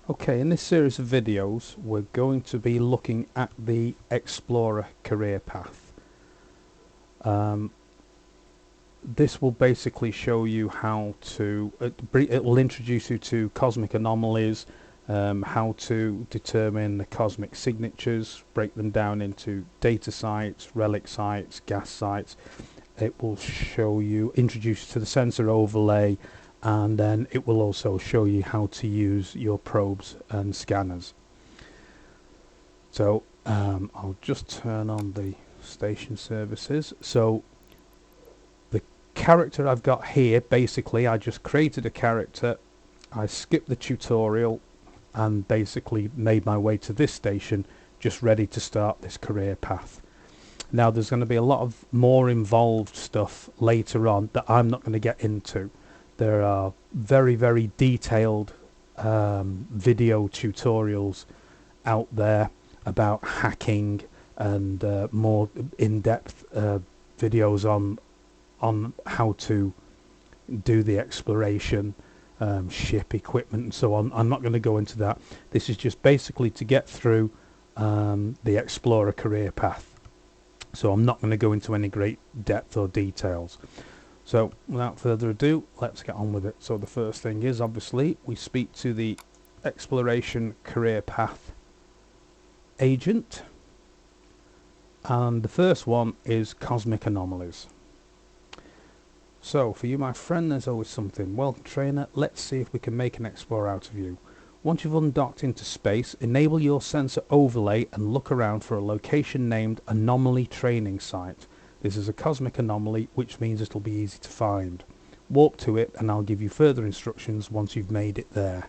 Okay, in this series of videos we're going to be looking at the Explorer career path. This will basically show you how to, it will introduce you to cosmic anomalies, how to determine the cosmic signatures, break them down into data sites, relic sites, gas sites. It will show you, introduce you to the sensor overlay, and then it will also show you how to use your probes and scanners. So I'll just turn on the station services. So the character I've got here, basically I just created a character, I skipped the tutorial and basically made my way to this station, just ready to start this career path. Now there's going to be a lot of more involved stuff later on that I'm not going to get into. There are very detailed video tutorials out there about hacking and more in-depth videos on how to do the exploration, ship equipment and so on. I'm not going to go into that. This is just basically to get through the Explorer career path. So I'm not going to go into any great depth or details. So without further ado, let's get on with it. So the first thing is, obviously, we speak to the Exploration Career Path agent. And the first one is Cosmic Anomalies. So for you, my friend, there's always something. Well, trainer, let's see if we can make an explorer out of you. Once you've undocked into space, enable your sensor overlay and look around for a location named Anomaly Training Site. This is a cosmic anomaly, which means it'll be easy to find. Warp to it and I'll give you further instructions once you've made it there.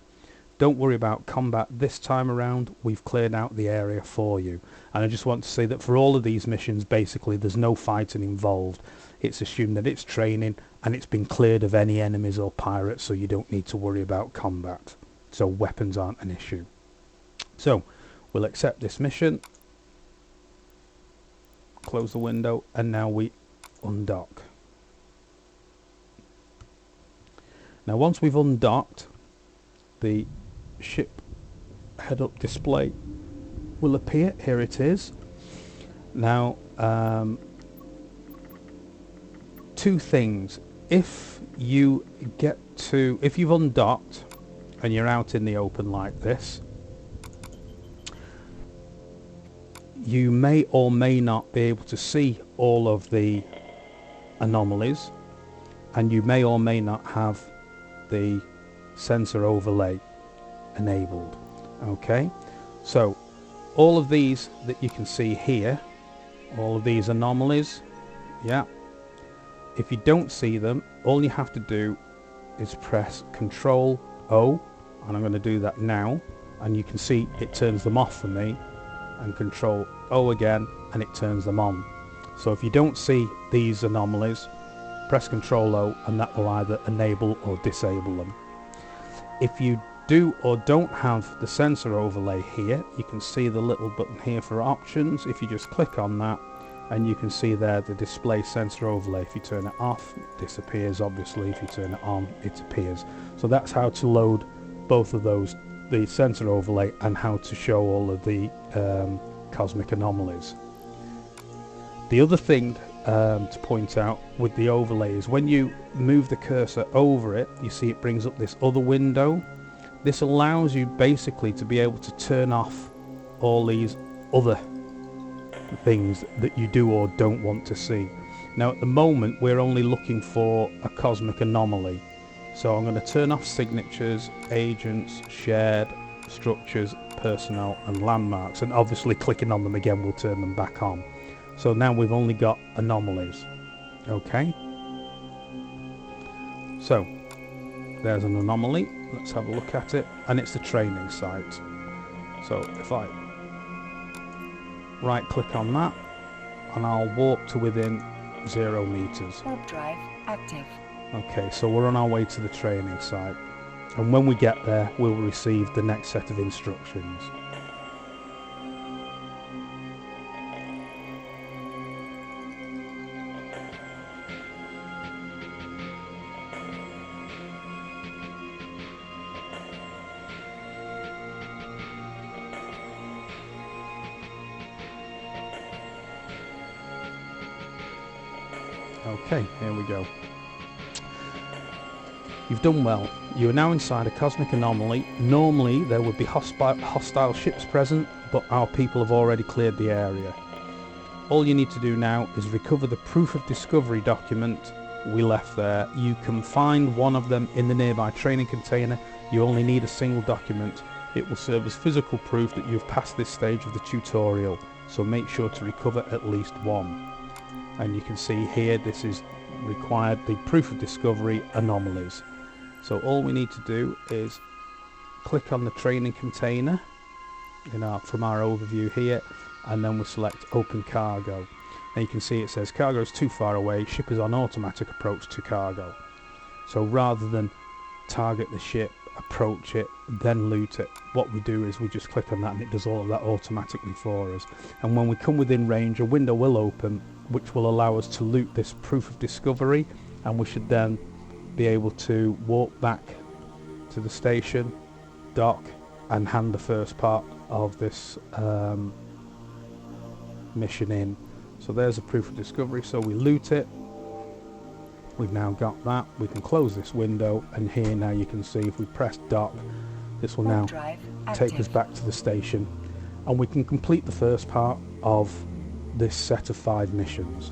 Don't worry about combat this time around, we've cleared out the area for you. And I just want to say that for all of these missions, basically there's no fighting involved. It's assumed that it's training and it's been cleared of any enemies or pirates, so you don't need to worry about combat. So weapons aren't an issue. So we'll accept this mission, close the window, and now we undock. Now once we've undocked, the ship head-up display will appear. Here it is. Now two things. If you've undocked and you're out in the open like this, you may or may not be able to see all of the anomalies, and you may or may not have the sensor overlay enabled. Okay, so all of these that you can see here, all of these anomalies, yeah, if you don't see them, all you have to do is press Control O, and I'm going to do that now, and you can see it turns them off for me, and Control O again and it turns them on. So if you don't see these anomalies, press Control O and that will either enable or disable them. If you do or don't have the sensor overlay here, you can see the little button here for options. If you just click on that, and you can see there the display sensor overlay. If you turn it off, it disappears. Obviously if you turn it on, it appears. So that's how to load both of those, the sensor overlay and how to show all of the cosmic anomalies. The other thing to point out with the overlay is when you move the cursor over it, you see it brings up this other window. This allows you basically to be able to turn off all these other things that you do or don't want to see. Now at the moment we're only looking for a cosmic anomaly, so I'm going to turn off signatures, agents, shared, structures, personnel and landmarks, and obviously clicking on them again will turn them back on. So now we've only got anomalies. Okay, so there's an anomaly. Let's have a look at it, and it's the training site. So if I right click on that and I'll warp to within 0 meters. Warp drive active. Okay, so we're on our way to the training site, and when we get there we'll receive the next set of instructions. Okay, here we go. You've done well. You are now inside a cosmic anomaly. Normally there would be hostile ships present, but our people have already cleared the area. All you need to do now is recover the proof of discovery document we left there. You can find one of them in the nearby training container. You only need a single document. It will serve as physical proof that you've passed this stage of the tutorial, so make sure to recover at least one. And you can see here this is required, the proof of discovery anomalies. So all we need to do is click on the training container from our overview here, and then we select open cargo. And you can see it says cargo is too far away, ship is on automatic approach to cargo. So rather than target the ship, approach it, then loot it, what we do is we just click on that and it does all of that automatically for us. And when we come within range, a window will open which will allow us to loot this proof of discovery, and we should then be able to walk back to the station, dock, and hand the first part of this mission in. So there's a proof of discovery, so we loot it. We've now got that. We can close this window, and here now you can see if we press dock, this will now take us back to the station, and we can complete the first part of this set of 5 missions.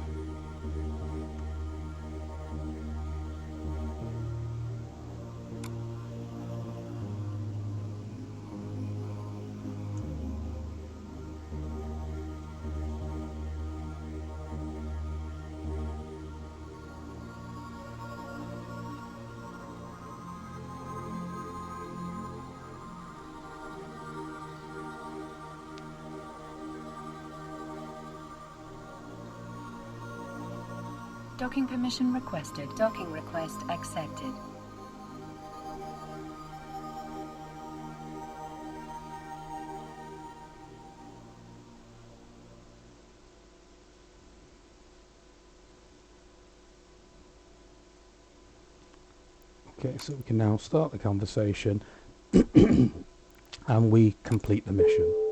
Docking permission requested. Docking request accepted. Okay, so we can now start the conversation and we complete the mission.